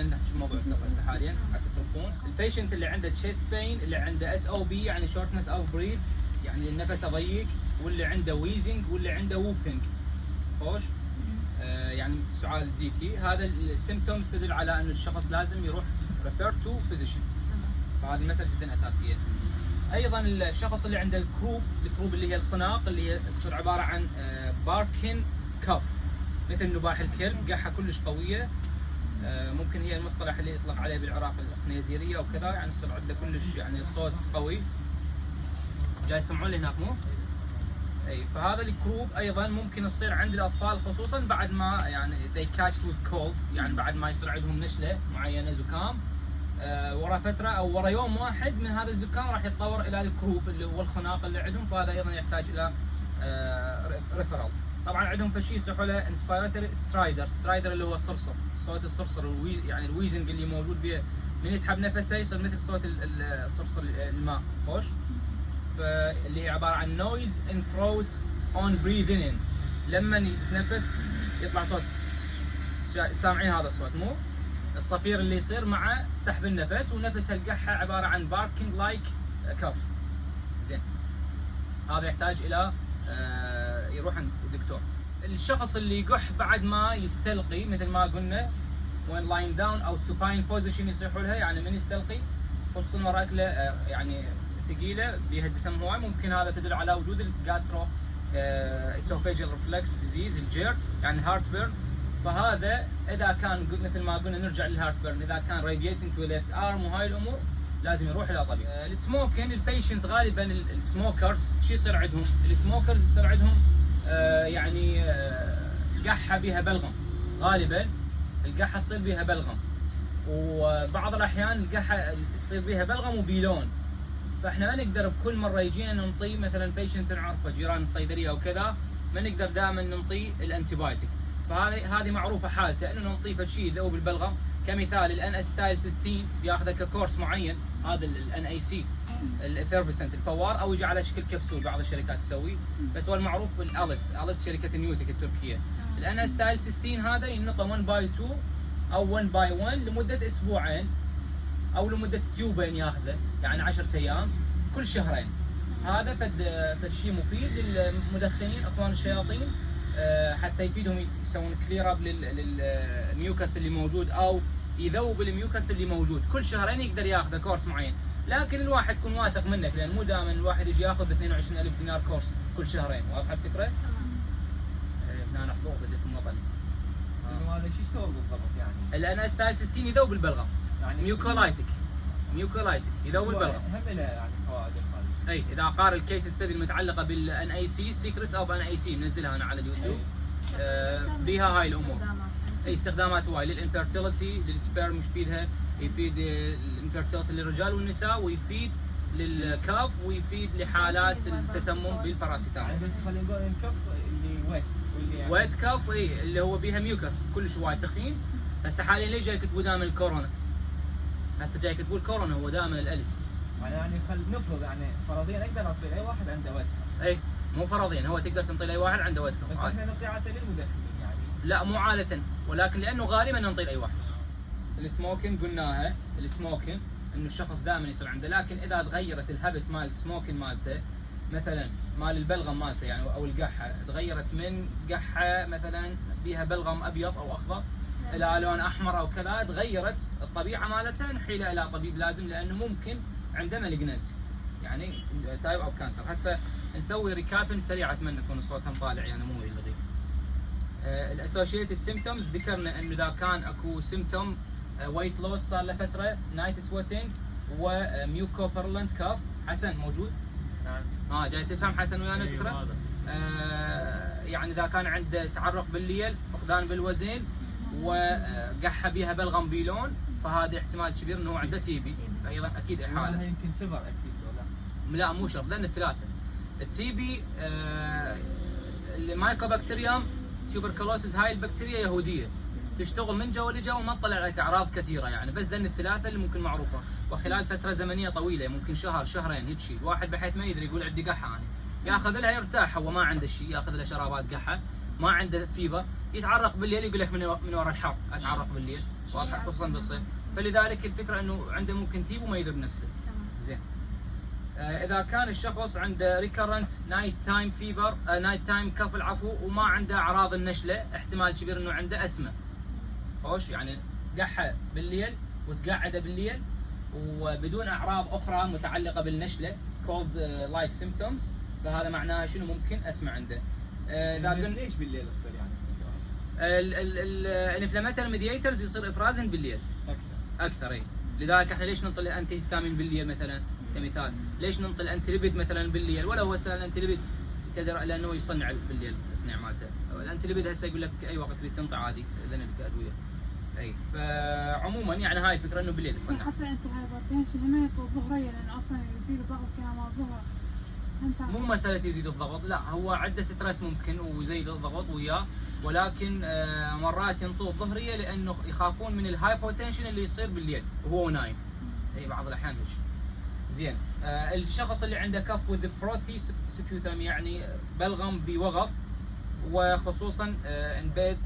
خلينا نحكي بموضوع الكف هسه حاليا حتى تربون. البيشنت اللي عنده تشيست بين، اللي عنده اس او بي يعني شورتنس اوف بريث يعني النفس ضيق، واللي عنده ويزنج، واللي عنده ووبينج. خوش يعني السؤال الديكي هذا السيمبتومز تدل على ان الشخص لازم يروح ريفير تو فيزيشن. فهذه مسألة جدا اساسيه. ايضا الشخص اللي عنده الكروب اللي هي الخناق، اللي هي تصير عباره عن باركن كف، مثل نباح الكلب، قحه كلش قويه. ممكن هي المصطلح اللي يطلق عليه بالعراق الخنيزيريه وكذا، يعني يصير عنده كلش يعني الصوت قوي. جاي يسمعون لي هناك مو؟ اي. فهذا الكروب ايضا ممكن تصير عند الاطفال، خصوصا بعد ما يعني they catch with cold، يعني بعد ما يصير عندهم نشله معينه زكام، ورا فتره او ورا يوم واحد من هذا الزكام راح يتطور الى الكروب اللي هو الخناق اللي عندهم، فهذا ايضا يحتاج الى ريفرال. طبعا عندهم فشي يصيحوا له انسبيراتوري سترايدر اللي هو الصرصر، صوت الصرصر يعني الويزنج اللي موجود به من يسحب نفسه يصير مثل صوت الصرصر الماء. خوش. فاللي هي عباره عن نويز ان ثروت اون بريذين ان، لما يتنفس يطلع صوت، سامعين هذا الصوت مو؟ الصفير اللي يصير مع سحب النفس، ونفس القحه عباره عن باركينج لايك كف. زين. هذا يحتاج الى يروح عند الدكتور. الشخص اللي يقح بعد ما يستلقي مثل ما قلنا وين لاين داون او سوباين بوزيشن يصيحوا لها، يعني من يستلقي خصوصا ورا اكله يعني ثقيله بيها دسم هواي، ممكن هذا تدل على وجود الجاسترو اسوفيجيال ريفلكس ديزيز، الجيرت يعني هارت بيرن. فهذا اذا كان مثل ما قلنا نرجع للهارت بيرن، اذا كان رادييتنج تو ليفت ارم وهاي الامور لازم يروح الى طبيب. السموكين، البيشنت غالبا السموكرز شو يصير عندهم؟ السموكرز يصير عندهم يعني قحه بها بلغم، غالبا القحه تصير بها بلغم، وبعض الاحيان القحه يصير بها بلغم وبيلون. فاحنا ما نقدر بكل مره يجينا ننطي مثلا بيشنت نعرفه جيران الصيدليه او كذا، ما نقدر دائما ننطي الانتيبايوتيك. فهذه معروفه حالته انه نعطيه شيء يذوب البلغم، كمثال الان استايل 16 ياخذه ككورس معين، هذا الان اي سي الافيرفسنت الفوار، او يجي على شكل كبسول، بعض الشركات تسويه، بس هو المعروف اليس شركه نيوتك التركيه. الان استايل 16 هذا ينطى 1 باي 2 او 1 باي 1 لمده اسبوعين او لمده تيوبين ياخذه، يعني 10 ايام كل شهرين. هذا فد شيء مفيد للمدخنين اخوان الشياطين، حتى يفيدهم يسوون كلير اب للميوكس اللي موجود، او يذوب الميوكس اللي موجود. كل شهرين يقدر ياخذ كورس معين، لكن الواحد يكون واثق منك، لان مو دائما الواحد يجي ياخذ 22,000 دينار كورس كل شهرين. واضحه الفكره؟ هنا حضور بدت المطل. هذا شو يستوعب بالضبط يعني؟ الان استايل 16 يذوب البلغم، يعني ميوكولايتك يذوب البلغم. هم له يعني فوائد. اي اذا قارئ الكيس ستدي المتعلقه بالان اي سي سيكريتس اوف ان اي سي، منزلها انا على اليوتيوب، بيها هاي الامور. اي استخدامات هواي للانفيرتيلتي، للسبيرم يفيدها، يفيد الانفيرتيلتي للرجال والنساء، ويفيد للكاف، ويفيد لحالات التسمم بالباراسيتامول. يعني بس خلينا نقول الكف اللي ويت، واللي يعني ويت كاف، اي اللي هو بيها ميوكس كلش وايد تخين. هسه حاليا ليش جاي يكتبوا دائما الكورونا؟ هسه جاي يكتبوا الكورونا هو دائما الالس. يعني نفرض يعني فرضيا اقدر اعطي اي واحد عنده ويت كاف. اي مو فرضيا، هو تقدر تنطي لاي واحد عنده ويت كاف. بس احنا نعطي عاده للمدخنين يعني. لا مو عادة، ولكن لانه غالبا ننطي لاي واحد. السموكين قلناها، السموكين انه الشخص دائما يصير عنده، لكن اذا تغيرت الهابت مال السموكين مالته، مثلا مال البلغم مالته يعني او القحه، تغيرت من قحه مثلا فيها بلغم ابيض او اخضر الى لون احمر او كذا، تغيرت الطبيعه مالتها، نحيلها الى طبيب لازم، لانه ممكن عنده مالجنسي يعني تايب اوف كانسر. هسه نسوي ريكابن سريع، اتمنى يكون الصوت هم طالع يعني مو يلغي. الاسوشيتد سيمبتومز ذكرنا انه اذا كان اكو سيمبتوم ويت لوس صار له فتره، نايت سويتنج، وميوكو بيرلنت كاف. حسن موجود؟ نعم. جاي تفهم حسن ويانا الفكره؟ يعني اذا كان عنده تعرق بالليل، فقدان بالوزن، وقحه بيها بلغم بيلون، فهذا احتمال كبير انه عنده تي بي، فايضا اكيد حاله. يمكن فيبر اكيد ولا؟ لا مو شرط، لان الثلاثه. التي بي المايكوبكتيريوم تيوبركلوسيس، هاي البكتيريا يهوديه تشتغل من جو لجو وما تطلع لك اعراض كثيره يعني، بس ذن الثلاثه اللي ممكن معروفه، وخلال فتره زمنيه طويله ممكن شهر شهرين هيك شيء، الواحد بحيث ما يدري يقول عندي قحه يعني، ياخذ لها يرتاح، هو ما عنده شيء، ياخذ له شرابات قحه، ما عنده فيبر، يتعرق بالليل يقول لك من وراء الحر اتعرق بالليل، واضح خصوصا بالصيف. فلذلك الفكره انه عنده ممكن تيب وما يذب نفسه. تمام. زين. اذا كان الشخص عنده ريكرنت نايت تايم فيفر، نايت تايم كف العفو، وما عنده اعراض النشله، احتمال كبير انه عنده اسمه. خوش يعني قحه بالليل وتقعده بالليل وبدون اعراض اخرى متعلقه بالنشله cold like symptoms، فهذا معناها شنو ممكن اسمه عنده. اذا قلنا ليش بالليل يصير يعني السؤال؟ الانفلاماتوري ميدياترز يصير افرازن بالليل اكثر. اي لذلك احنا ليش ننطي الانتي هيستامين بالليل مثلا كمثال؟ ليش ننطي الانتي ليبيد مثلا بالليل؟ ولا هو سهل الانتي ليبيد تقدر لانه يصنع بالليل التصنيع مالته. الانتي ليبيد هسه يقول لك اي وقت تريد تنطي عادي اذا لك ادويه. اي فعموما يعني هاي الفكره انه بالليل يصنع. حتى انت هايبرتنشن هم يطلب ظهريا لان اصلا يزيد الضغط كمان الظهر. مو مساله يزيد الضغط، لا هو عنده ستريس ممكن ويزيد الضغط وياه، ولكن مرات ينطوه الظهريه لانه يخافون من الهايبوتنشن اللي يصير بالليل وهو نايم. اي بعض الاحيان هيك. زين. الشخص اللي عنده كف وذ فروثي سبيوتم يعني بلغم بوغف، وخصوصا ان بيد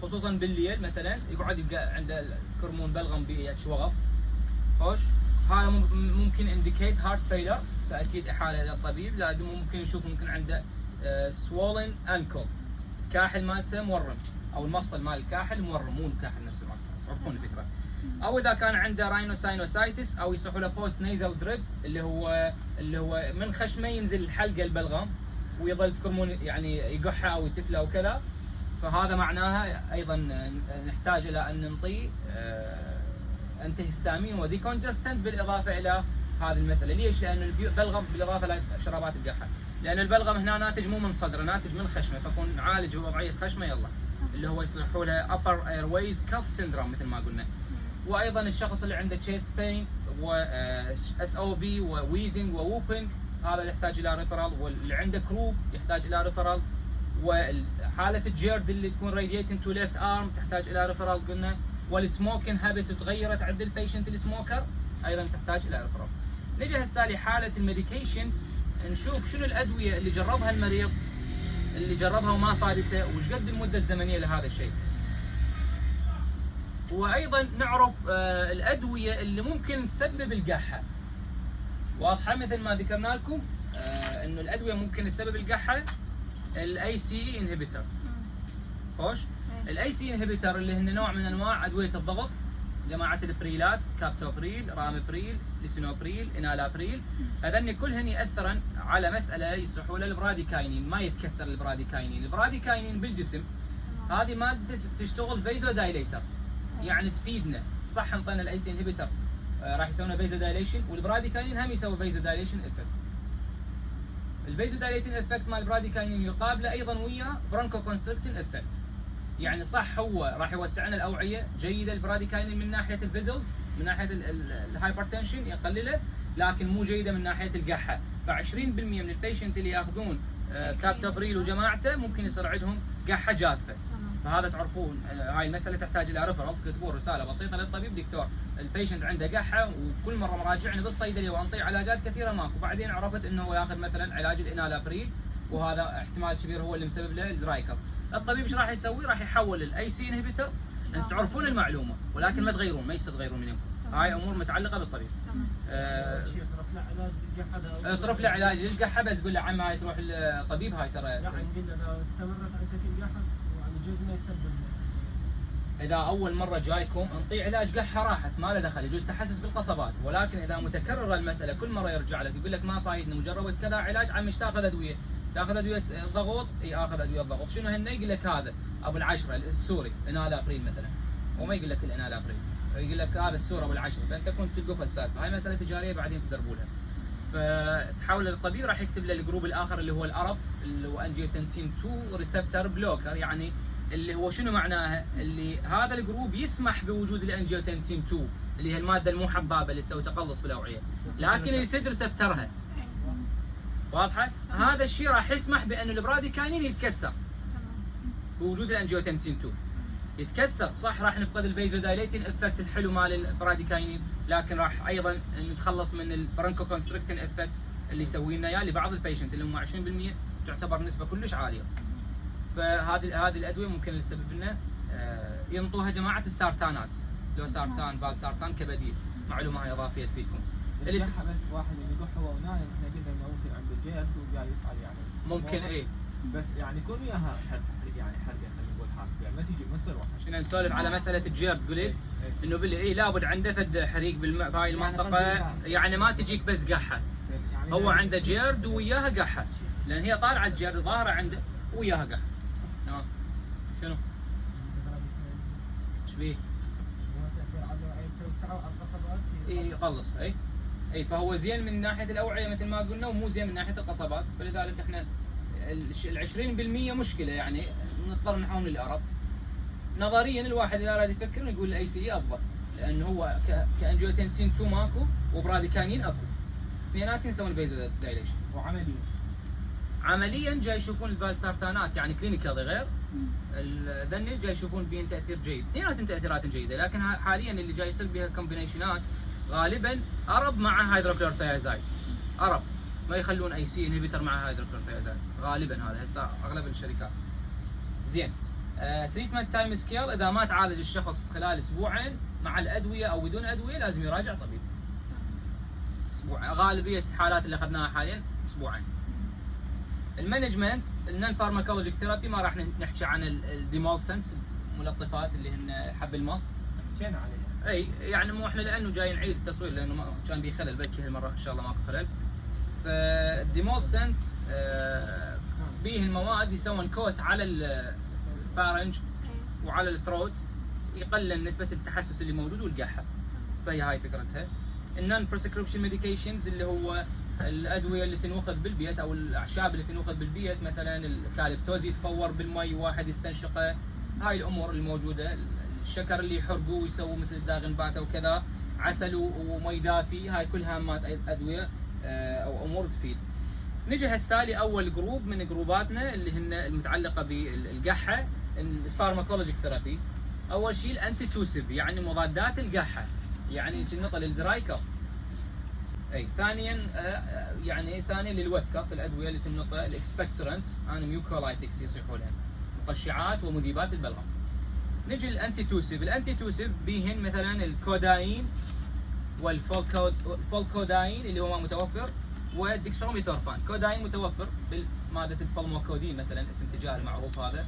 خصوصا بالليل مثلا يقعد يبقى عنده كرمون بلغم بوغف. خوش هذا ممكن انديكيت هارت فيلر، فاكيد احاله الى الطبيب. لازم ممكن يشوف ممكن عنده سوولن انكل، الكاحل مالته مورم او المفصل مال الكاحل مورم، مو الكاحل نفسه مالته، تعرفون الفكره. او اذا كان عنده راينوساينوسايتس او يصحوا له بوست نيزل دريب اللي هو من خشمه ينزل الحلقه البلغم ويظل تكرمون يعني يقحه او يتفله او كذا، فهذا معناها ايضا نحتاج الى ان نعطيه انتي هيستامين ودي كونجستنت بالاضافه الى هذه المساله. ليش؟ لان البلغم بالاضافه لشرابات القحه، لان البلغم هنا ناتج مو من صدره، ناتج من خشمه، فكون نعالج وضعيه خشمه يلا اللي هو يصلحوا له upper airways cuff syndrome مثل ما قلنا. وايضا الشخص اللي عنده chest pain و SOB وويزنج ووبينج هذا يحتاج الى ريفرال، واللي عنده كروب يحتاج الى ريفرال، وحاله الجيرد اللي تكون راديتنج تو ليفت ارم تحتاج الى ريفرال قلنا، والسموكينج هابت تغيرت عند البيشنت السموكر ايضا تحتاج الى ريفرال. نجي هسه لحاله الميديكيشنز، نشوف شنو الادويه اللي جربها المريض، اللي جربها وما فادته، وش قد المده الزمنيه لهذا الشيء. وايضا نعرف الادويه اللي ممكن تسبب القحه. واضحه مثل ما ذكرنا لكم انه الادويه ممكن تسبب القحه. الاي سي انهبيتر. خوش الاي سي انهبيتر اللي هن نوع من انواع ادويه الضغط، جماعه البريلات، كابتوبريل، رامبريل، ليسينوبريل، انالابريل، هذني كلهن ياثرن على مساله يصحوا له البراديكاينين، ما يتكسر البراديكاينين. البراديكاينين بالجسم هذه ماده تشتغل فيزو دايليتر، يعني تفيدنا. صح نطينا الاي سي انهبيتر راح يسوون فيزو دايليشن، والبراديكاينين هم يسوي فيزو دايليشن افكت. الفيزو دايليتن افكت مال البراديكاينين يقابله ايضا ويا برونكو كونستريكتن افكت. يعني صح هو راح يوسع لنا الاوعيه جيده البراديكاينين من ناحيه الفيزلز، من ناحيه الهايبرتنشن يقلله، لكن مو جيده من ناحيه القحه. ف20% من البيشنت اللي ياخذون كابتوبريل وجماعته ممكن يصير عندهم قحه جافه. فهذا تعرفون هاي المساله تحتاج الى ريفرال، تكتبون رساله بسيطه للطبيب: دكتور البيشنت عنده قحه وكل مره مراجعني بالصيدليه وانطيه علاجات كثيره ماكو. بعدين عرفت انه هو ياخذ مثلا علاج الانالابريل وهذا احتمال كبير هو اللي مسبب له الدراي كف. الطبيب ايش راح يسوي؟ راح يحول الاي سي انهبيتر. انتم تعرفون المعلومه ولكن ما تغيرون، ما يصير تغيرون من يمكم. هاي امور متعلقه بالطبيب. يصرف له علاج للقحه، يصرف له علاج للقحه، بس قول له عم هاي تروح الطبيب هاي ترى. يعني قلنا اذا استمرت عندك القحه يعني جزء ما يسبب. اذا اول مره جايكم انطيه علاج قحه راحت ما له دخل، يجوز تحسس بالقصبات، ولكن اذا متكرره المساله كل مره يرجع لك يقول لك ما فايدني وجربت كذا علاج، عم ايش تاخذ ادويه؟ تاخذ ادويه ضغط؟ اي اخذ ادويه ضغط. شنو هن؟ يقول لك هذا ابو العشره السوري انالابريل مثلا، وما يقول لك الانالابريل، يقول لك هذا السوري ابو العشره، فانت كنت تلقف السالفه. هاي مساله تجاريه بعدين تدربونها. فتحول للطبيب راح يكتب له الجروب الاخر اللي هو الارب، اللي هو انجيوتنسين 2 ريسبتور بلوكر. يعني اللي هو شنو معناها؟ اللي هذا الجروب يسمح بوجود الانجيوتنسين 2 اللي هي الماده المو حبابه اللي تسوي تقلص بالاوعيه، لكن يسد ريسبترها. واضحه؟ هذا الشيء راح يسمح بان البراديكاينين يتكسر بوجود الانجيوتنسين 2. يتكسر صح، راح نفقد البيزو دايليتين افكت الحلو مال البراديكاينين، لكن راح ايضا نتخلص من البرونكو كونستريكتن افكت اللي يسوي لنا اياه لبعض البيشنت اللي هم 20% تعتبر نسبه كلش عاليه. فهذه الادويه ممكن تسبب لنا ينطوها جماعه السارتانات، لو سارتان فالسارتان كبديل. معلومه هاي اضافيه تفيدكم. اللي الجحة بس واحد اللي يقح هو ونايم، احنا قلنا انه ممكن عنده جيرد وجاي يصعد يعني. ممكن ايه، بس يعني يكون وياها يعني حرقه خلينا نقول حرق، يعني ما تجي ما تصير واحد. عشان نسولف على مساله الجيرد قلت انه باللي ايه لابد عنده فد حريق بهاي المنطقه، يعني ما تجيك بس قحه، يعني هو عنده جيرد وياها قحه، لان هي طالعه الجيرد ظاهره عنده وياها قحه. تمام. شنو؟ ايش بيه؟ اي يقلص. اي فهو زين من ناحيه الاوعيه مثل ما قلنا، ومو زين من ناحيه القصبات، فلذلك احنا ال 20% مشكله، يعني نضطر نحاول للأقرب. نظريا الواحد اذا اراد يفكر يقول الاي سي اي افضل، لانه هو كانجيوتنسين 2 ماكو وبراديكانين اكو، اثنيناتهم يسوون فيزو دايليشن. عمليا جاي يشوفون الفالسارتانات يعني كلينيكال غير الدني، جاي يشوفون بين تاثير جيد، اثنيناتهم تاثيرات جيده، لكن حاليا اللي جاي يصير بها كومبينيشنات غالبا ارب مع هيدروكلورثيازايد، ارب ما يخلون اي سي انهبيتر مع هيدروكلورثيازايد غالبا، هذا هسه اغلب الشركات. زين. تريتمنت تايم سكيل، اذا ما تعالج الشخص خلال اسبوعين مع الادويه او بدون ادويه لازم يراجع طبيب. اسبوع، غالبيه الحالات اللي اخذناها حاليا اسبوعين. المانجمنت، النون فارماكولوجيك ثيرابي، ما راح نحكي عن الديمولسنت، ملطفات اللي هن حب المص. حكينا عليها. اي يعني مو احنا لانه جاي نعيد التصوير لانه ما كان بيه خلل، بلكي هالمره ان شاء الله ماكو خلل. فالديمولسنت بيه المواد يسوون كوت على الفارنج وعلى الثروت، يقلل نسبه التحسس اللي موجود والقحه. فهي هاي فكرتها. النون بريسكريبشن ميديكيشنز اللي هو الادويه اللي تنوخذ بالبيت او الاعشاب اللي تنوخذ بالبيت، مثلا الكاليبتوز يتفور بالمي وواحد يستنشقه، هاي الامور الموجوده. الشكر اللي يحرقوه ويسووا مثل الداغنبات او كذا، عسل ومي دافي، هاي كلها مات ادويه او امور تفيد. نجي هسه لاول جروب من جروباتنا اللي هن المتعلقه بالقحه، الفارماكولوجيك ثيرابي. اول شيء الانتي توسيف يعني مضادات القحه، يعني تنطى للدراي كف. اي ثانيا ثانيا للوت كف، الادويه اللي تنطى الاكسبكتورنتس ان ميوكولايتكس يصيحونها، مقشعات ومذيبات البلغم. نجي للانتي توسيف، الانتي توسيف بيهن مثلا الكوداين والفولكوداين اللي هو متوفر، والديكستروميثورفان. كوداين متوفر بالماده البالموكودين مثلا، اسم تجاري معروف هذا.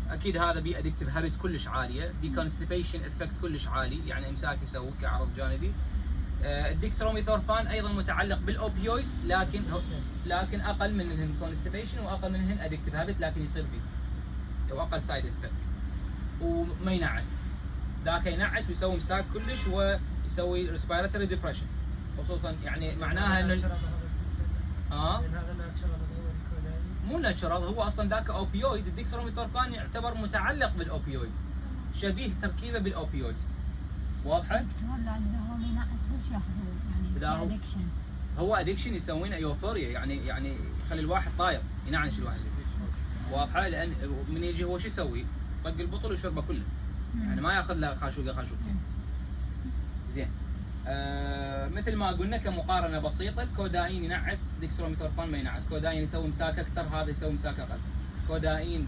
اكيد هذا بي ادكتيف هابت كلش عاليه، بي كونستيبيشن افكت كلش عالي، يعني امساك يسوي كعرض جانبي. الديكستروميثورفان ايضا متعلق بالاوبيويد، لكن اقل من الكونستيبيشن واقل منهن ادكتيف هابت، لكن يصير به واقل سايد افكت وما ينعس. ذاك ينعس ويسوي امساك كلش ويسوي ريسبيراتوري ديبرشن، خصوصا يعني معناها انه مو ناتشرال، هو اصلا ذاك اوبيويد. الديكستروميثورفان يعتبر متعلق بالاوبيويد، شبيه تركيبه بالاوبيويد. واضحه؟ لانه هو ينعس ليش ياخذوه؟ يعني ادكشن، هو ادكشن يسوونه ايوفوريا، يعني يخلي الواحد طاير، ينعنش الواحد. واضحه؟ لان من يجي هو شو يسوي؟ طق البطل وشربه كله، يعني ما ياخذ له خاشوقتين. زين. مثل ما قلنا كمقارنه بسيطه، الكوداين ينعس، ديكستروميثورفان ما ينعس. كوداين يسوي امساك اكثر، هذا يسوي امساك اقل. كوداين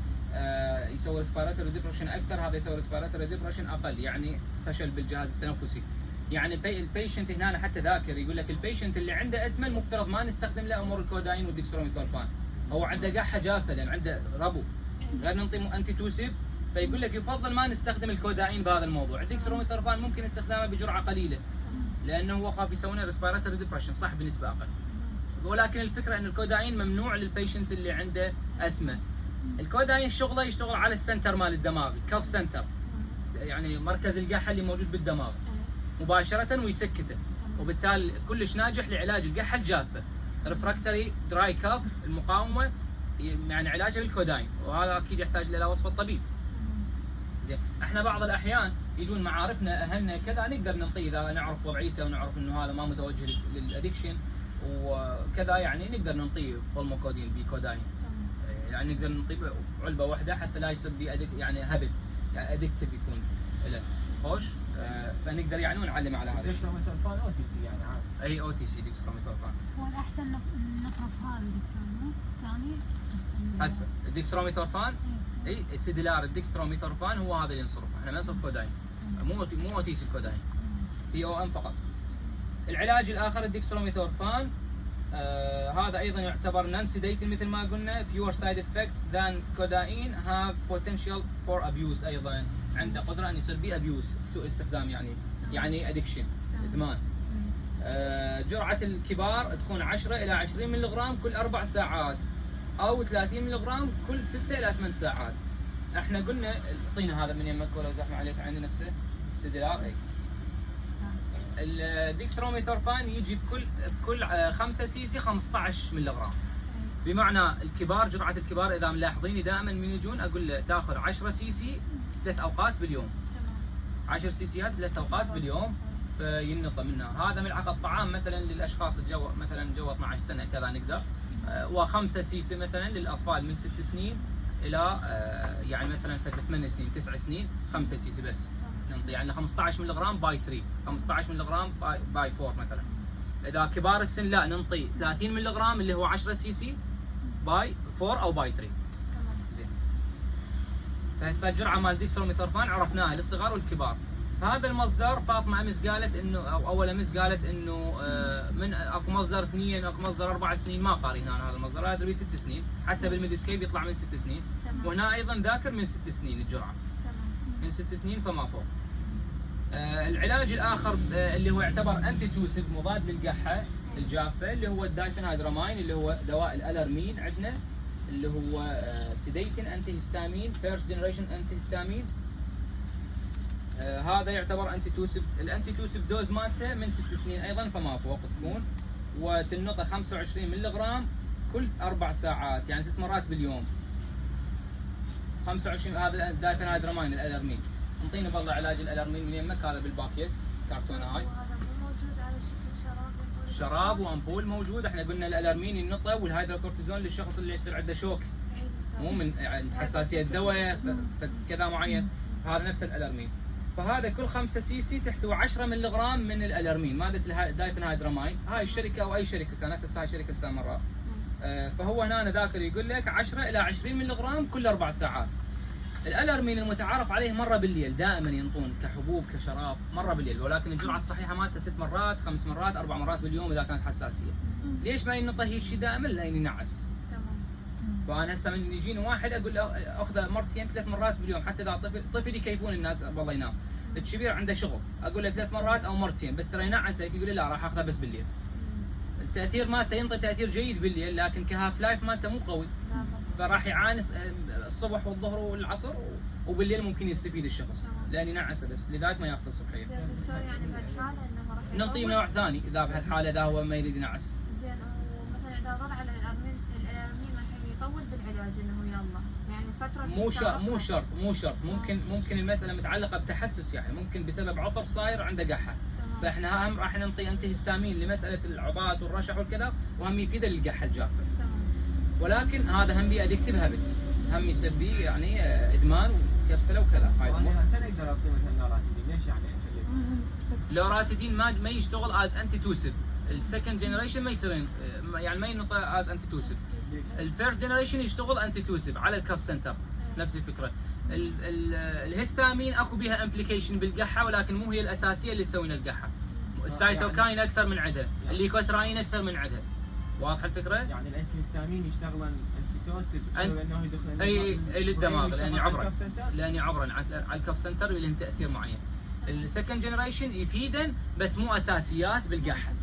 يسوي ريسبيراتوري ديبرشن اكثر، هذا يسوي ريسبيراتوري ديبرشن اقل، يعني فشل بالجهاز التنفسي. يعني البيشنت هنا حتى ذاكر يقول لك البيشنت اللي عنده اسمه المفترض ما نستخدم له امور الكوداين والديكستروميثورفان، هو عنده قحه جافه لان عنده ربو، غير نعطي انتي توسيف، فيقول لك يفضل ما نستخدم الكوداين بهذا الموضوع. الديكستروميثورفان ممكن استخدامه بجرعه قليله لانه هو خاف يسوونه ريسبيراتوري ديبرشن، صح بنسبه اقل، ولكن الفكره ان الكوداين ممنوع للبيشنتس اللي عنده اسمه. الكوداين شغله يشتغل على السنتر مال الدماغ، الكف سنتر، يعني مركز القحه اللي موجود بالدماغ مباشره، ويسكته، وبالتالي كلش ناجح لعلاج القحه الجافه. ريفراكتوري دراي كاف، المقاومه، يعني علاجه بالكوداين، وهذا اكيد يحتاج الى وصفه طبيب. زين. احنا بعض الاحيان يجون معارفنا اهلنا كذا نقدر نعطيه اذا نعرف وضعيته ونعرف انه هذا ما متوجه للادكشن وكذا، يعني نقدر نعطيه بالموكودين بكوداين، يعني نقدر نعطيه علبه واحده حتى لا يصير يعني هابت، يعني ادكتيف يكون له. خوش. فنقدر يعني نعلم على هذا الشيء. ديكستروميثورفان او تي سي يعني عادي. اي او تي سي ديكستروميثورفان. هو الأحسن نصرف هذا دكتور مو ثاني. هسه الديكستروميثورفان اي السيدلار الديكستروميثورفان هو هذا اللي نصرفه، احنا ما نصرف كوداين، مو او تي سي الكوداين، تي او ام فقط. العلاج الاخر الديكستروميثورفان هذا ايضا يعتبر نون سيديتيف مثل ما قلنا، fewer side effects than codeine have potential for abuse، ايضا عنده قدره ان يصير به ابيوز، سوء استخدام يعني ادكشن، ادمان. جرعه الكبار تكون 10 الى 20 ملغ كل 4 ساعات او 30 ملغ كل 6 الى 8 ساعات. احنا قلنا اعطينا هذا من يمك ولا زحمه عليك عندي نفسه سيدلار. اي الديكستروميثورفان يجي بكل 5 سي سي 15 ملغ، بمعنى الكبار جرعه الكبار اذا ملاحظين دائما من يجون اقول له تاخذ 10 سي سي 3 اوقات باليوم، 10 سي سيات 3 اوقات باليوم فينقى منها. هذا ملعقه طعام مثلا للاشخاص مثلا جو 12 سنه كذا نقدر، و5 سي سي مثلا للاطفال من 6 سنين الى يعني مثلا 8 سنين 9 سنين 5 سي سي بس ننطي، يعني 15 ملغ باي 3، 15 ملغ باي 4 مثلا. اذا كبار السن لا ننطي 30 ملغ اللي هو 10 سي سي باي 4 او باي 3. زين. فهسه الجرعه مال ديكستروميثورفان عرفناها للصغار والكبار. هذا المصدر فاطمه امس قالت انه او اول امس قالت انه من اكو مصدر 2 اكو مصدر 4 سنين، ما قاري هنا هذا المصدر، هذا 6 سنين، حتى بالميديسكيب يطلع من 6 سنين، وهنا ايضا ذاكر من 6 سنين الجرعه. من 6 سنين فما فوق. العلاج الاخر اللي هو يعتبر انتي توسيف مضاد للقحه الجافه اللي هو الدايفنهايدرامين اللي هو دواء الالرمين عندنا، اللي هو سيديتين انتي هيستامين فيرست جنريشن انتي هيستامين. هذا يعتبر انتي توسيف، الانتي توسيف دوز مالته من 6 سنين ايضا فما فوق تكون، وتنقى 25 ملغ كل 4 ساعات يعني 6 مرات باليوم. 25 هذا الدايفنهايدرامين الالرمين. انطينا بالله علاج الالرمين من يمك، هذا بالباكيت كرتونه هاي. وهذا مو موجود على شكل شراب؟ شراب وامبول موجود. احنا قلنا الالرمين ينطى والهيدروكورتيزون للشخص اللي يصير عنده شوك، مو من يعني حساسيه دواء كذا معين، هذا نفس الالرمين. فهذا كل 5 سي سي تحتوي 10 ملغ من الالرمين ماده الدايفنهايدرامين. هاي الشركه او اي شركه كانت، هسه هاي شركه سامراء. فهو هنا ذاكر يقول لك 10 الى 20 ملغ كل 4 ساعات. الالرمين المتعارف عليه مره بالليل، دائما ينطون كحبوب كشراب مره بالليل، ولكن الجرعه الصحيحه مالته 6 مرات 5 مرات 4 مرات باليوم اذا كانت حساسيه. ليش ما ينطى هيك شيء دائما؟ لان ينعس. فانا هسه من يجيني واحد اقول له اخذه مرتين 3 مرات باليوم، حتى اذا طفل يكيفون الناس والله ينام. الكبير عنده شغل اقول له 3 مرات او مرتين بس ترى ينعس هيك، يقول لي لا راح اخذها بس بالليل. التاثير مالته ينطي تاثير جيد بالليل، لكن كهاف لايف مالته مو قوي، فراح يعانس الصبح والظهر والعصر، وبالليل ممكن يستفيد الشخص لان ينعسه بس، لذلك ما ياخذ الصبحيه. زين دكتور، يعني بهالحاله انه راح نعطيه نوع ثاني اذا بهالحاله اذا هو ما يريد ينعس. زين، ومثلا اذا ظل على الالرمين مثلا يطول بالعلاج انه يلا يعني فتره مو شرط ممكن المساله متعلقه بتحسس، يعني ممكن بسبب عطر صاير عنده قحه، فاحنا هم راح نعطي انتي هيستامين لمساله العباس والرشح والكذا، وهم يفيد للقحه الجافه. ولكن هذا هم بي ادكتيف هابتس، هم يسبي يعني ادمان وكبسله وكذا. هاي انا هسه اقدر اعطي مثلا لوراتيدين، ليش يعني لوراتيدين ما يشتغل از انتي توسيف. السكند جنريشن ما يصير يعني ما ينطى از انتي توسيف. الفيرست جنريشن يشتغل انتي توسيف على الكف سنتر، نفس الفكره. الهستامين اكو بها امبليكيشن بالقحه، ولكن مو هي الاساسيه اللي تسوي لنا القحه. السايتوكاين اكثر من عندها، الليكوتراين اكثر من عندها. واضح الفكره؟ يعني الانتي هيستامين يشتغلون انتي توسيف انه يدخل اي للدماغ لان يعبرن على الكف سنتر ولهم تاثير معين. السكند جنريشن يفيدن بس مو اساسيات بالقحه.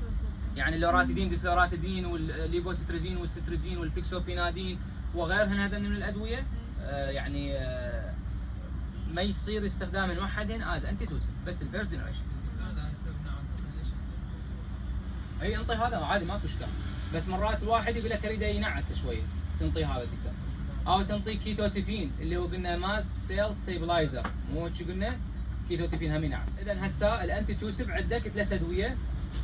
يعني اللوراتيدين ديسلوراتيدين والليفوستريزين والستريزين والفيكسوفينادين وغيرهن هذا من الادويه يعني ما يصير استخدامهن وحدهن از انتي توسيف، بس الفيرست جنريشن. اي انطي هذا عادي ماكو اشكال، بس مرات الواحد يقول لك اريد ينعس شويه تنطي هذا تقدر، او تنطي كيتوتيفين اللي هو قلنا ماست سيل ستيبلايزر، مو هيك قلنا كيتوتيفين هم ينعس. اذا هسه الانتي توسيف عندك 3 ادويه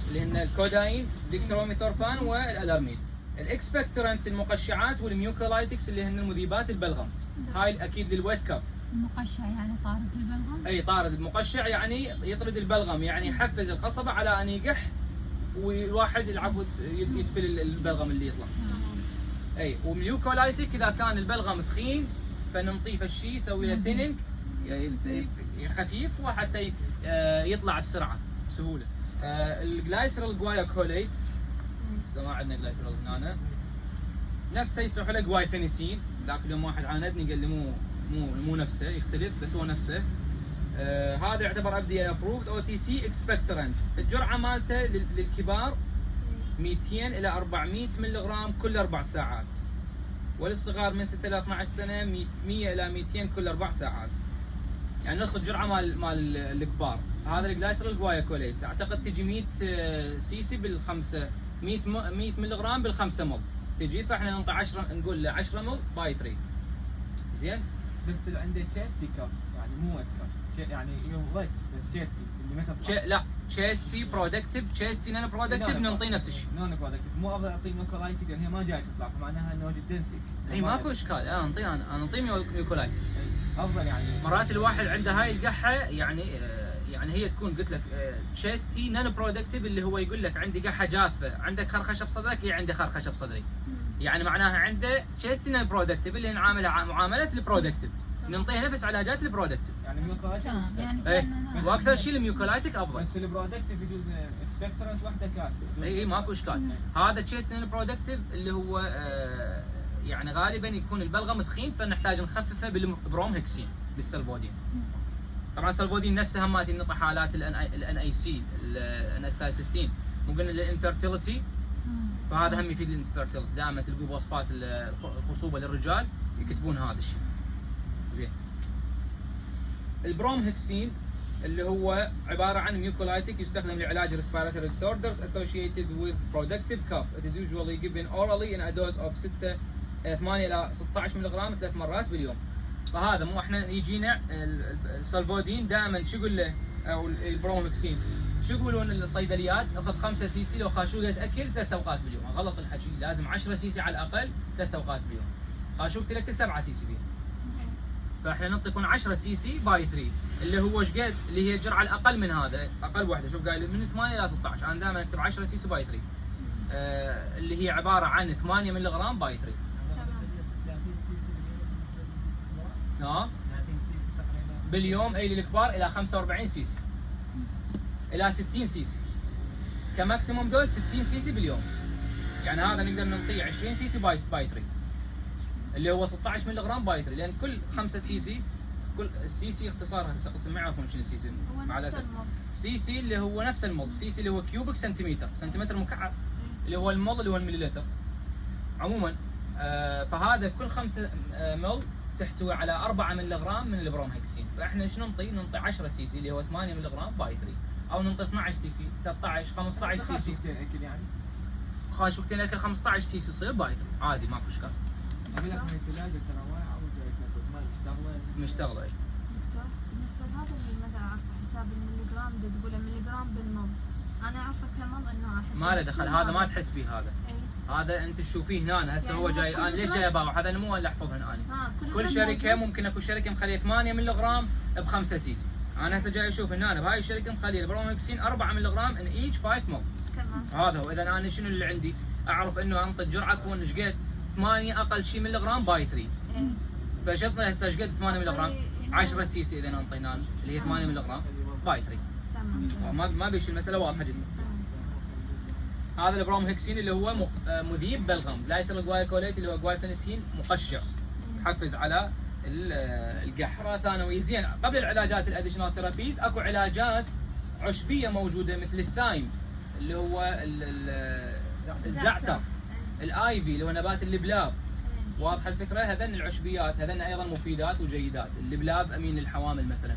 اللي هن الكوداين، ديكستروميثورفان والالرمين. الاكسبكتورنتس المقشعات والميوكولايتكس اللي هن المذيبات البلغم، هاي اكيد للويت كف، المقشع يعني طارد البلغم. اي طارد المقشع يعني يطرد البلغم، يعني يحفز القصبه على ان يقح والواحد العفو يدفل البلغم اللي يطلع. اي وميوكولايتيك اذا كان البلغم ثخين فننطيه الشيء يسوي له ثيننج خفيف وحتى يطلع بسرعه بسهوله. الجلايسرال جوايكوليت ما عندنا جلايسرال هنا، نفسه يصلح له جوايفينيسين. ذاك اليوم واحد عاندني قال لي مو نفسه، يختلف بس هو نفسه. هذا يعتبر FDA approved OTC expectorant. الجرعه مالته للكبار 200 الى 400 ملغ كل 4 ساعات، وللصغار من 6 الى 12 سنه 100 الى 200 كل 4 ساعات. يعني نص الجرعه مال الكبار. هذا الجلايسرال جوايكوليت اعتقد تجي 100 سي بالخمسه، 100 ملغ بالخمسه مل تجي، فاحنا ننطي 10 نقول له 10 مل باي 3. زين؟ بس اللي عنده تشيستي كف يعني مو اكثر، يعني يضيف بس تشيستي اللي ما تطلع. لا تشيستي برودكتيف، تشيستي نون برودكتيف ننطي نفس الشيء. نون برودكتيف مو افضل اعطيه ميوكولايتيك لان هي ما جاي تطلع، فمعناها انه دنسك. اي ماكو اشكال، انا انطيه ميوكولايتيك. افضل يعني. مرات الواحد عنده هاي القحه يعني هي تكون قلت لك تشيستي نون برودكتيف، اللي هو يقول لك عندي قحه جافه، عندك خرخشه بصدرك، اي عندي خرخشه بصدري. يعني معناها عنده تشيستي نون برودكتيف اللي نعاملها معامله البرودكتيف، ننطيها نفس علاجات البرودكتيف. يعني ميوكولايتيك يعني اي واكثر شيء الميوكولايتيك افضل. بس البرودكتيف يجوز اكسبكتورنت واحده كافيه. اي ماكو اشكال. هذا تشيستي نون برودكتيف اللي هو يعني غالبا يكون البلغم ثخين، فنحتاج نخففه بالبرومهكسين بالسلفودين. طبعا السلفودين نفسها ما تنطي حالات الان اي سي الانستايسيستين، مو قلنا الانفيرتيليتي، فهذا هم يفيد الانفيرتيليتي. دائما تلقوا بوصفات الخصوبه للرجال يكتبون هذا الشيء. زين. البرومهكسين اللي هو عباره عن ميوكولايتيك يستخدم لعلاج respiratory disorders associated with productive cough. It is usually given orally in a dose of 8 الى 16 ملغ 3 مرات باليوم. فهذا مو احنا يجينا السلفودين دائما شو يقول له، او البرومهكسين شو يقولون الصيدليات؟ اخذ 5 سي سي لو خاشوقة اكل 3 اوقات باليوم. غلط الحكي، لازم 10 سي سي على الاقل 3 اوقات باليوم. خاشوقة الاكل 7 سي سي بيها. فاحنا نعطي يكون 10 سي سي باي 3 اللي هو ايش قد؟ اللي هي الجرعه الاقل من هذا، اقل واحده. شوف قايل من 8 الى 16، انا دائما اكتب 10 سي سي باي 3 اللي هي عباره عن 8 ملغ باي 3. نعم باليوم. اي للكبار الى 45 سي سي الى 60 سي سي كماكسيموم دوز 60 سي سي باليوم. يعني هذا نقدر نعطيه 20 سي سي باي 3 اللي هو 16 ملغ باي 3، لان كل 5 سي سي كل سي سي اختصارها هسه قسم ما يعرفون شنو سي سي مع الاسف. سي سي اللي هو نفس المول، سي سي اللي هو كيوبك سنتيمتر مكعب، اللي هو المول اللي هو المليلتر عموما. فهذا كل 5 مل تحتوي على 4 ملغ من البرومهكسين. فاحنا ايش ننطي؟ ننطي 10 سي سي اللي هو 8 ملغ باي 3، او ننطي 12 سي سي 13 15 سي سي. يعني خاشوقتين اكل 15 سي سي يصير باي 3 عادي ماكو اشكال. اقول لك من الثلاجه ترى واعي او مشتغله. اي دكتور بالنسبه لهذا اللي مثلا اعرف حساب المليجرام ده تقول مليجرام بالمض، انا اعرفه كمض انه احس ما له دخل، هذا ما تحس فيه. هذا هذا انت تشوفيه هنا هسه هو جاي الان. ليش جاي اباوع؟ هذا انا مو اللي احفظهن انا. كل شركه ممكن اكو شركه مخليه 8 ملغ ب 5 سي سي. انا هسه جاي اشوف هنا بهاي الشركه مخليه البرومهكسين 4 ملغ ان ايتش 5 مل. تمام. هذا هو. اذا انا شنو اللي عندي؟ اعرف انه انطي الجرعه تكون ايش قد؟ 8 اقل شيء ملغ باي 3. فشطنا هسه ايش قد 8 ملغ؟ 10 سي سي اذا انطينا اللي هي 8 ملغ باي 3. تمام. ما بيش المساله واضحه جدا. هذا البرومهكسين اللي هو مذيب بلغم، جلايسرال جوايكوليت اللي هو جوايفينيسين مقشع يحفز على القحره ثانوي. زين. قبل العلاجات الاديشنال ثيرابيز اكو علاجات عشبيه موجوده مثل الثايم اللي هو الزعتر، الايفي اللي هو نبات اللبلاب. واضحه الفكره؟ هذين العشبيات هذين ايضا مفيدات وجيدات. اللبلاب امين للحوامل مثلا،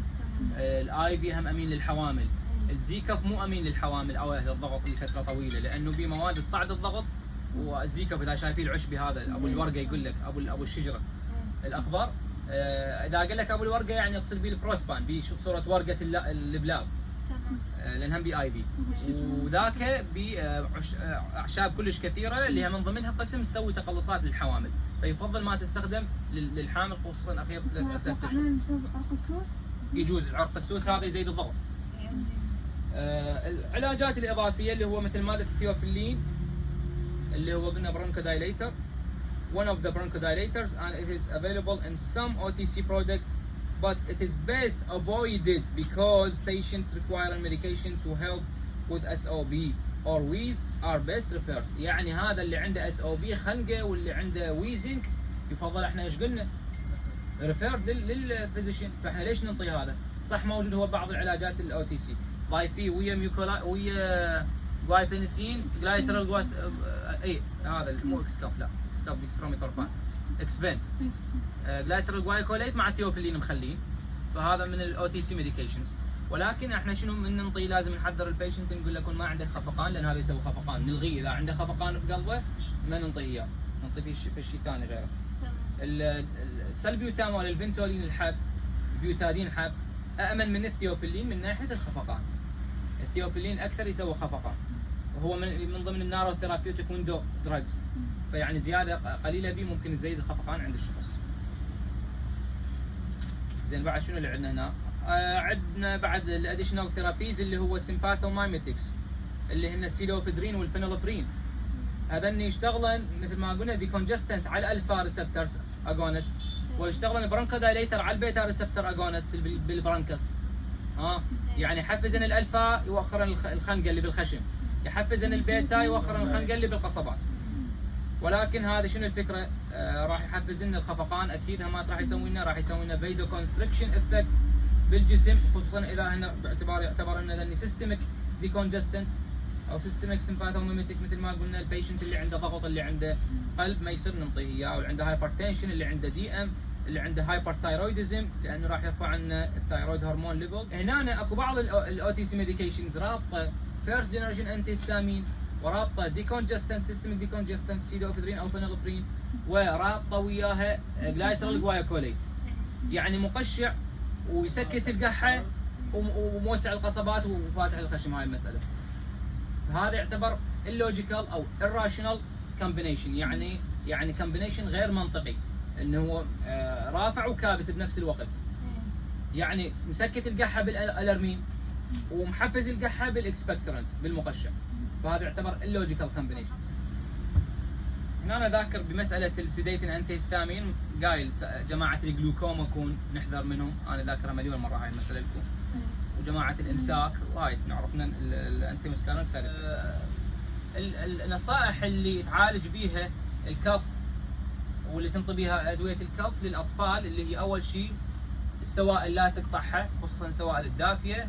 الايفي هم امين للحوامل. الزيكف مو امين للحوامل او الضغط لفتره طويله، لانه به مواد تصعد الضغط. والزيكف اذا شايفين العشبي هذا ابو الورقه يقول لك ابو الشجره الاخضر، اذا قال لك ابو الورقه يعني يقصد به البروسبان، به صوره ورقه اللبلاب. لانهم بي اي بي، وذاك باعشاب كلش كثيره اللي هي من ضمنها قسم تسوي تقلصات للحوامل، فيفضل ما تستخدم للحامل خصوصا اخير 3 اشهر. يجوز العرق السوس هذا يزيد الضغط. العلاجات الاضافيه اللي هو مثل ماده الثيوفيلين اللي هو قلنا bronchodilator, one of the bronchodilators, and it is available in some OTC products, but it is best avoided because patients requiring medication to help with SOB or wheeze are best referred. يعني هذا اللي عنده SOB خنقه واللي عنده wheezing يفضل احنا ايش قلنا؟ referred للفيزيشن، فاحنا ليش ننطي هذا؟ صح موجود هو بعض العلاجات الOTC ضايفيه ويا ميوكولا ويا جلايفينسين جلايسرال اي هذا مو اكسكاف، لا اكسكاف ديكستروميثورفان اكسبنت جلايسرال جوايكوليت مع ثيوفيلين مخلين، فهذا من الOTC ميديكيشنز. ولكن احنا شنو من ننطي؟ لازم نحذر البيشنت نقول له كون ما عندك خفقان، لان هذا يسوي خفقان نلغيه. اذا عنده خفقان بقلبه ما ننطيه اياه، ننطي في شيء ثاني غيره. السلبيوتامول البنتولين الحب بيوتادين حب أأمن من الثيوفيلين من ناحية الخفقان. الثيوفيلين أكثر يسوي خفقان، وهو من ضمن النارو ثيرابيوتيك ويندو دراجز، فيعني زيادة قليلة به ممكن تزيد الخفقان عند الشخص. زين بعد شنو اللي عندنا هنا؟ عندنا بعد الاديشنال ثيرابيز اللي هو سيمباثومايميتكس اللي هن السيلوفيدرين والفينولفرين. هذن يشتغلن مثل ما قلنا ديكونجستنت على الالفا ريسبتورز اجونست، ويشتغلن برونكودايليتر على البيتا ريسبتور اجونست بالبرانكس. يعني يحفزن الالفا يوخرن الخنقه اللي بالخشم، يحفزن البيتا يوخرن الخنقه اللي بالقصبات. ولكن هذه شنو الفكره؟ راح يحفز لنا الخفقان اكيد، ما راح يسوي لنا، راح يسوي لنا فيزو كونستريكشن افكت بالجسم، خصوصا اذا هنا باعتبار يعتبر ان ذني سيستميك ديكونجستنت او سيستميك سمباثوميميتيك، مثل ما قلنا البيشنت اللي عنده ضغط، اللي عنده قلب ما يصير نعطيه اياه، او اللي عنده هايبرتنشن، اللي عنده دي ام، اللي عنده هايبرثايرويدزم، لانه راح يرفع عنا الثايرويد هرمون ليفل. هنا اكو بعض الاو سي ميديكيشنز رابطه فيرست جنريشن انتي هيستامين، ورابطه ديكونجستنت سيستميك ديكونجستنت سيدوفيدرين او فينولفرين، ورابطه وياها جلايسرال جوايكوليت، يعني مقشع ويسكت القحه وموسع القصبات وفاتح الخشم. هاي المساله هذا يعتبر اللوجيكال او الراشنال كومبينيشن، يعني كومبينيشن غير منطقي، انه هو رافع وكابس بنفس الوقت، يعني مسكت القحه بالالرمين ومحفز القحه بالاكسبكتورنت بالمقشع، فهذا يعتبر اللوجيكال كومبينيشن. هنا انا ذاكر بمساله السيديتين انتي هيستامين، قايل جماعه الجلوكوما كون نحذر منهم، انا ذاكرها مليون مره هاي المساله لكم، وجماعه الامساك وهاي نعرفنا الانتي مسكرين سالفه. النصائح اللي تعالج بيها الكف واللي تنطي بها ادويه الكف للاطفال، اللي هي اول شيء السوائل لا تقطعها، خصوصا السوائل الدافيه.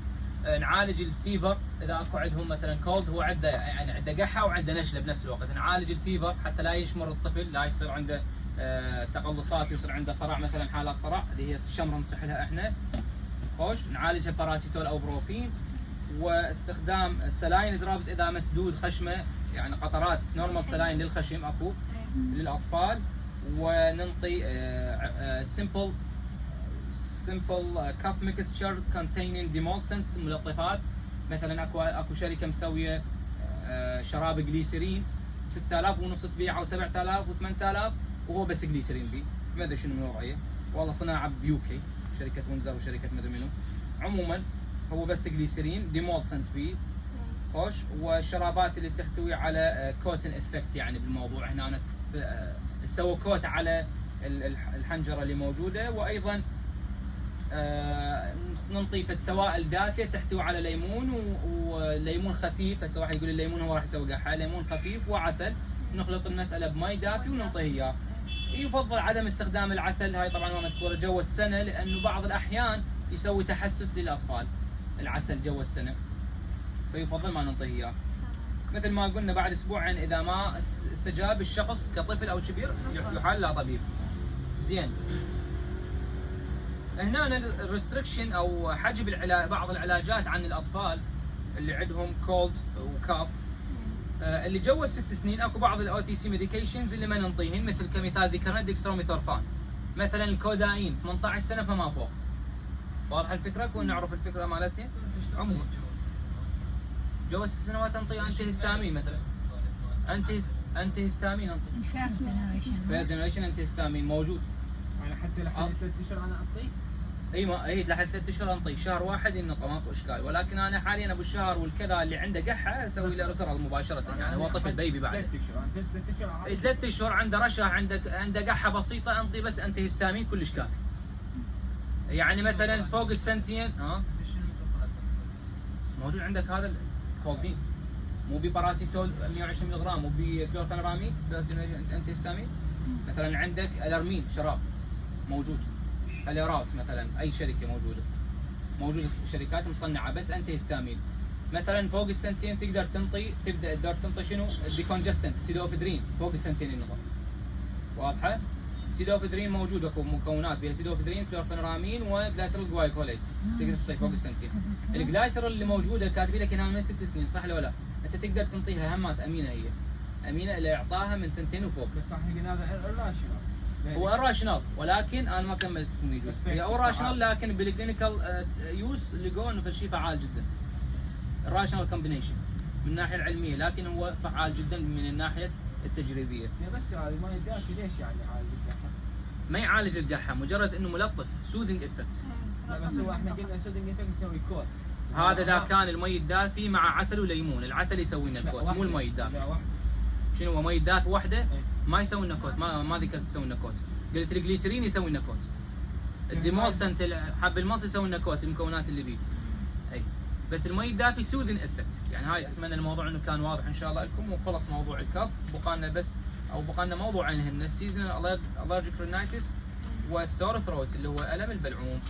نعالج الفيفر اذا اكو عندهم مثلا كولد، هو عنده قحه وعنده نشله بنفس الوقت، نعالج الفيفر حتى لا يشمر الطفل، لا يصير عنده تقلصات، يصير عنده صرع مثلا، حالات صرع اللي هي الشمره نصح لها احنا. خوش نعالجها باراسيتول او بروفين، واستخدام سلاين درابز اذا مسدود خشمه، يعني قطرات نورمال سلاين للخشم اكو للاطفال، وننطي simple cuff mixture containing demulcent ملطفات. مثلا اكو شركه مسويه شراب جليسرين ب 6000 ونص تبيعه، و7000 و8000، وهو بس جليسرين بي، ما ادري شنو نوعيه، والله صناعه بيوكي، شركه وينزر وشركه ما ادري منو. عموما هو بس جليسرين ديمولسنت بي خوش، والشرابات اللي تحتوي على كوتن افكت، يعني بالموضوع هنا سووا كوت على الحنجره اللي موجوده. وايضا نضيف سوائل دافيه تحتوي على ليمون وليمون خفيف، هسه واحد يقول الليمون هو راح يسوي قحه، ليمون خفيف وعسل، نخلط المساله بماء دافي وننطيه اياه. يفضل عدم استخدام العسل، هاي طبعا ما مذكوره جو السنه، لانه بعض الاحيان يسوي تحسس للاطفال العسل جو السنه، فيفضل ما ننطيه اياه. مثل ما قلنا بعد اسبوعين اذا ما استجاب الشخص كطفل او كبير يحال لا طبيب. زين هنا الريستريكشن او حجب بعض العلاجات عن الاطفال اللي عندهم كولد وكاف، اللي جو ال6 سنين اكو بعض الاو سي ميديكيشنز اللي ما ننطيهن، مثل كمثال ذكرنا ديكستروميثورفان، مثلا الكوداين 18 سنه فما فوق. واضح الفكره؟ كون نعرف الفكره مالتها. عموما جو 6 سنوات انطي انتي هيستامين مثلا، انتي هيستامين انطي الفيرست جنريشن. فيرست جنريشن انتي هيستامين موجود. يعني حتى لحد 3 اشهر انا اعطيه؟ اي ما هي لحد 3 اشهر انطي، شهر واحد ينقى ماكو اشكال، ولكن انا حاليا ابو الشهر والكذا اللي عنده قحه اسوي له ريفرال مباشره، يعني هو طفل بيبي بعد 3 اشهر، انا بس 3 اشهر اي 3 اشهر عنده رشح، عنده قحه بسيطه انطي بس انتي هيستامين كلش كافي. يعني مثلا فوق السنتين موجود عندك هذا الكولدين، مو بباراسيتول 120 ملغ، مو بكلورفينرامين انتي هيستامين. مثلا عندك الارمين شراب موجود، اليراوت مثلا اي شركه موجوده شركات مصنعه بس انتي هيستامين. مثلا فوق السنتين تقدر تنطي، تقدر تنطي شنو؟ الديكونجستنت سيدوفيدرين فوق السنتين ينطى. واضحه؟ سيدوفيدرين موجود، اكو مكونات بها سيدوفيدرين كلورفينرامين وجلايسرول جوايكوليت تقدر تنطي فوق السنتين. الجلايسرول اللي موجوده كاتبين لك انها من 6 سنين، صح ولا لا؟ انت تقدر تنطيها همات امينه، هي امينه اللي اعطاها من 2 وفوق. بس راح يقول هذا الراشنال. هو الراشنال، ولكن انا ما كملت يجوز هي او راشنال، لكن بالكلينيكال يوز لقوا انه فالشيء فعال جدا. الراشنال كومبينيشن من الناحيه العلميه، لكن هو فعال جدا من الناحيه التجريبيه. بس هذه ما يدافع ليش يعني يعالج القحه؟ ما يعالج القحه، مجرد انه ملطف سوذنج افكت. لا بس هو احنا قلنا سودنج افكت يسوي كوت. هذا اذا كان المي الدافي مع عسل وليمون، العسل يسوي لنا الكوت مو المي الدافي. شنو هو مي دافي وحده ما يسوي لنا كوت، ما ذكرت يسوي لنا كوت. قلت الجليسرين يسوي لنا كوت، الديمولسنت حب المص يسوي لنا كوت، المكونات اللي بيه. اي بس المي الدافي سوذن افكت. يعني هاي اتمنى الموضوع انه كان واضح ان شاء الله لكم، وخلص موضوع الكف. بقى لنا موضوعين هن السيزونال الرجيك رينايتس والسور ثروت اللي هو الم البلعوم.